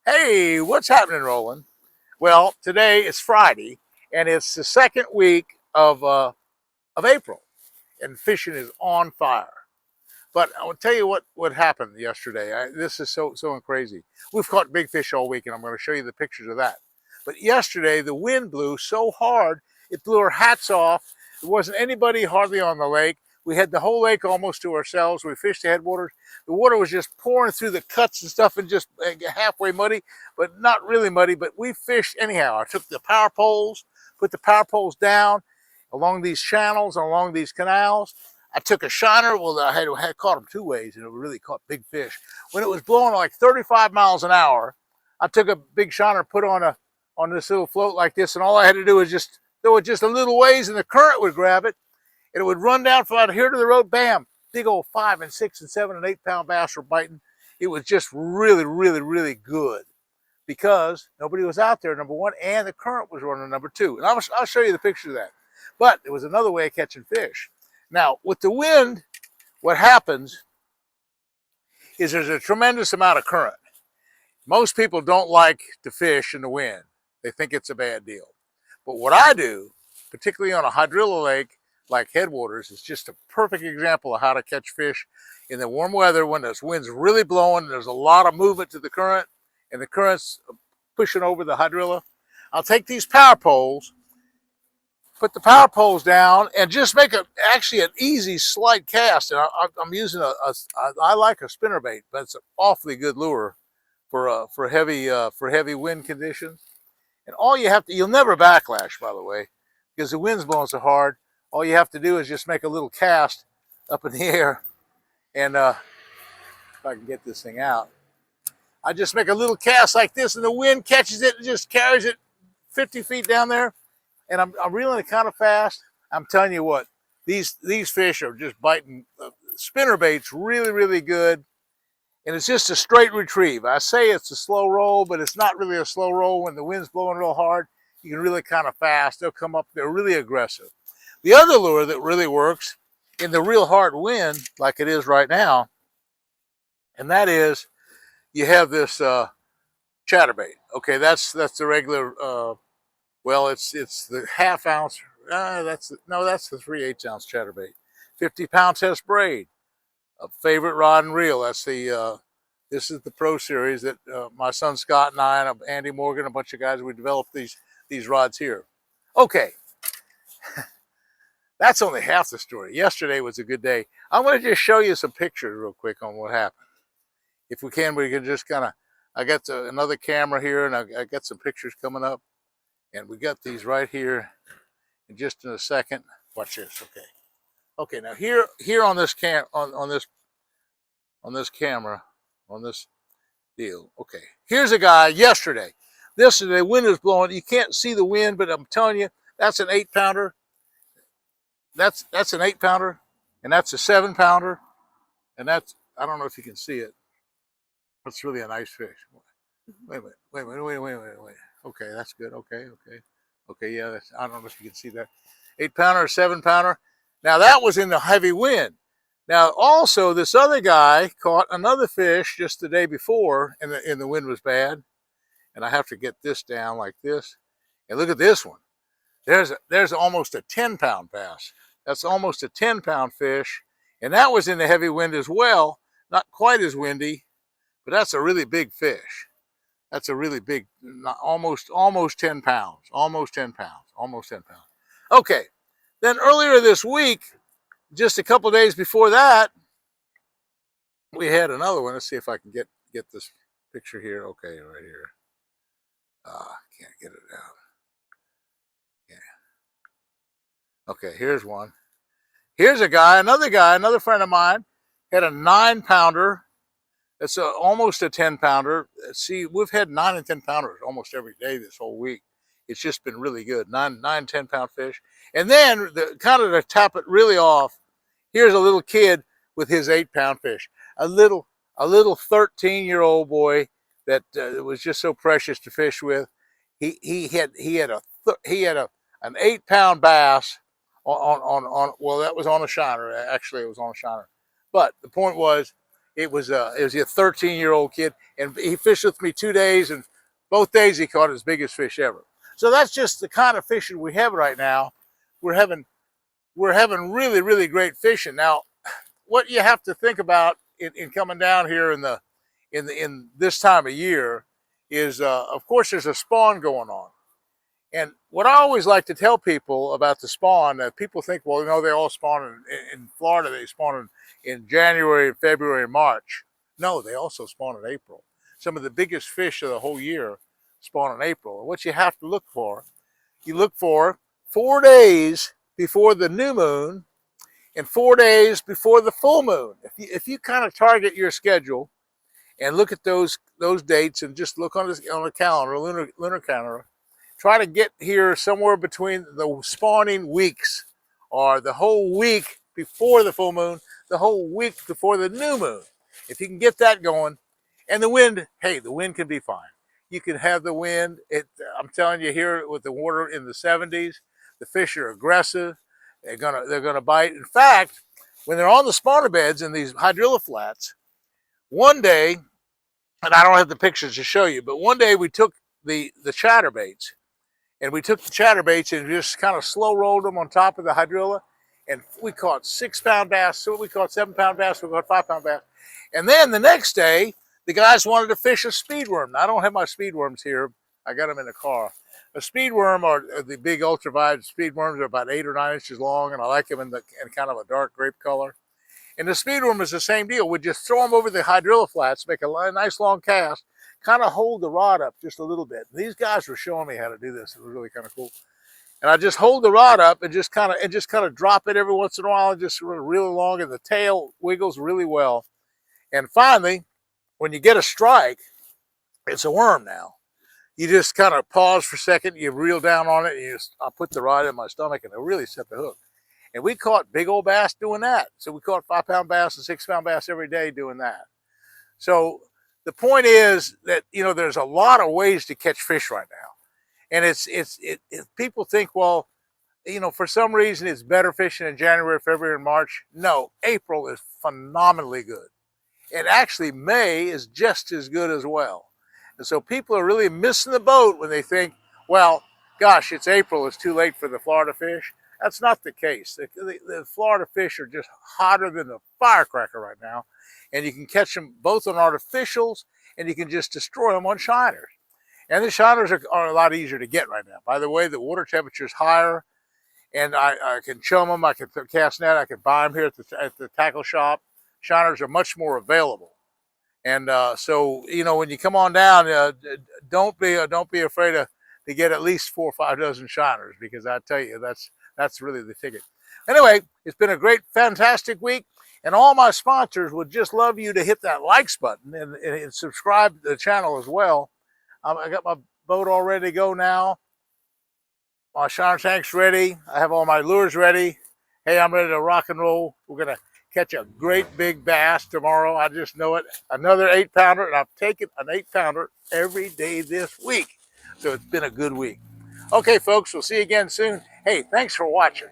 Hey, what's happening, Roland? Well, today is Friday, and it's the second week of April, and fishing is on fire. But I will tell you what happened yesterday. This is so crazy. We've caught big fish all week, and I'm going to show you the pictures of that. But yesterday, the wind blew so hard, it blew our hats off. There wasn't anybody hardly on the lake. We had the whole lake almost to ourselves. We fished the headwaters. The water was just pouring through the cuts and stuff and just halfway muddy, but not really muddy. But we fished anyhow. I took the power poles, put the power poles down along these channels and along these canals. I took a shiner. Well, I had caught them two ways, and it really caught big fish. When it was blowing like 35 miles an hour, I took a big shiner, put on this little float like this, and all I had to do was just throw it just a little ways, and the current would grab it, and it would run down from out here to the road. Bam! Big old 5 and 6 and 7 and 8 pound bass were biting. It was just really good because nobody was out there, number one, and the current was running, number two. And I'll show you the picture of that. But it was another way of catching fish. Now, with the wind, what happens is there's a tremendous amount of current. Most people don't like to fish in the wind. They think it's a bad deal. But what I do, particularly on a hydrilla lake like Headwaters, is just a perfect example of how to catch fish in the warm weather when the wind's really blowing and there's a lot of movement to the current and the current's pushing over the hydrilla. I'll take these power poles, put the power poles down, and just make actually an easy slight cast. And I'm using I like a spinnerbait, but it's an awfully good lure for heavy wind conditions. And all you have to, you'll never backlash, by the way, because the wind's blowing so hard. All you have to do is just make a little cast up in the air. And if I can get this thing out, I just make a little cast like this, and the wind catches it and just carries it 50 feet down there. And I'm reeling it kind of fast. I'm telling you what, these fish are just biting. Spinner baits really good, and it's just a straight retrieve. I say it's a slow roll, but it's not really a slow roll. When the wind's blowing real hard, you can reel it kind of fast. They'll come up. They're really aggressive. The other lure that really works in the real hard wind, like it is right now, and that is you have this chatterbait. Okay, that's the regular. Well, it's the half ounce. That's the 3/8 ounce chatterbait. 50-pound test braid. A favorite rod and reel. That's the this is the Pro Series that my son Scott and I and Andy Morgan, a bunch of guys, we developed these rods here. Okay, that's only half the story. Yesterday was a good day. I'm going to just show you some pictures real quick on what happened. If we can just kind of. I got another camera here, and I got some pictures coming up. And we got these right here in just in a second. Watch this, okay. Okay, now here on this on this camera, on this deal. Okay, here's a guy yesterday. The wind is blowing. You can't see the wind, but I'm telling you, that's an 8-pounder. That's an 8-pounder, and that's a 7-pounder, and that's, I don't know if you can see it. That's really a nice fish. Wait a minute. Okay, that's good. Okay, yeah, I don't know if you can see that. 8-pounder, 7-pounder. Now that was in the heavy wind. Now also this other guy caught another fish just the day before, and the wind was bad. And I have to get this down like this. And look at this one. There's almost a 10-pound bass. That's almost a 10-pound fish, and that was in the heavy wind as well. Not quite as windy, but that's a really big fish. That's a really big, almost 10 pounds, almost 10 pounds. Okay, then earlier this week, just a couple days before that, we had another one. Let's see if I can get this picture here. Okay, right here. Can't get it out. Yeah. Okay, here's one. Here's another friend of mine, had a 9-pounder. It's almost a 10-pounder. See, we've had 9 and 10-pounders almost every day this whole week. It's just been really good. 9, 10-pound fish. And then, kind of to top it really off, here's a little kid with his 8-pound fish. A little 13-year-old boy that was just so precious to fish with. He had an 8-pound bass on well, that was on a shiner. Actually, it was on a shiner. But the point was, It was a 13-year-old kid, and he fished with me 2 days, and both days he caught his biggest fish ever. So that's just the kind of fishing we have right now. We're having really, really great fishing. Now, what you have to think about in coming down here in this time of year is, of course, there's a spawn going on. And what I always like to tell people about the spawn, that people think, well, they all spawn in Florida. They spawn in January, February, and March. No, they also spawn in April. Some of the biggest fish of the whole year spawn in April. And what you have to look for, you look for 4 days before the new moon and 4 days before the full moon. If you kind of target your schedule and look at those dates and just look on a calendar, lunar calendar, try to get here somewhere between the spawning weeks, or the whole week before the full moon, the whole week before the new moon. If you can get that going, and the wind, hey, the wind can be fine. You can have the wind. I'm telling you, here with the water in the 70s, the fish are aggressive. They're gonna bite. In fact, when they're on the spawner beds in these hydrilla flats, one day, and I don't have the pictures to show you, but one day we took the chatterbaits, and we took the chatterbaits and just kind of slow rolled them on top of the hydrilla, and we caught 6-pound bass. So we caught 7-pound bass. We caught 5-pound bass. And then the next day, the guys wanted to fish a speedworm. Now, I don't have my speedworms here. I got them in the car. A speedworm, or the big ultraviolet speedworms, are about 8 or 9 inches long, and I like them in kind of a dark grape color. And the speedworm is the same deal. We just throw them over the hydrilla flats, make a nice long cast, kind of hold the rod up just a little bit. These guys were showing me how to do this. It was really kind of cool. And I just hold the rod up and just kind of drop it every once in a while, and just really long, and the tail wiggles really well. And finally, when you get a strike, it's a worm now. You just kind of pause for a second, you reel down on it, and I put the rod in my stomach, and I really set the hook. And we caught big old bass doing that. So we caught 5-pound bass and 6-pound bass every day doing that. So the point is that, there's a lot of ways to catch fish right now. And people think, well, for some reason it's better fishing in January, February, and March. No, April is phenomenally good. And actually May is just as good as well. And so people are really missing the boat when they think, well, gosh, it's April, it's too late for the Florida fish. That's not the case. The Florida fish are just hotter than a firecracker right now. And you can catch them both on artificials, and you can just destroy them on shiners. And the shiners are a lot easier to get right now. By the way, the water temperature is higher, and I can chum them, I can cast net, I can buy them here at the tackle shop. Shiners are much more available. And so, when you come on down, don't be afraid to get at least 4 or 5 dozen shiners, because I tell you, that's really the ticket. Anyway, it's been a great, fantastic week. And all my sponsors would just love you to hit that likes button and subscribe to the channel as well. I got my boat all ready to go now. My shiner tank's ready. I have all my lures ready. Hey, I'm ready to rock and roll. We're going to catch a great big bass tomorrow. I just know it. Another 8-pounder, and I've taken an 8-pounder every day this week. So it's been a good week. Okay, folks, we'll see you again soon. Hey, thanks for watching.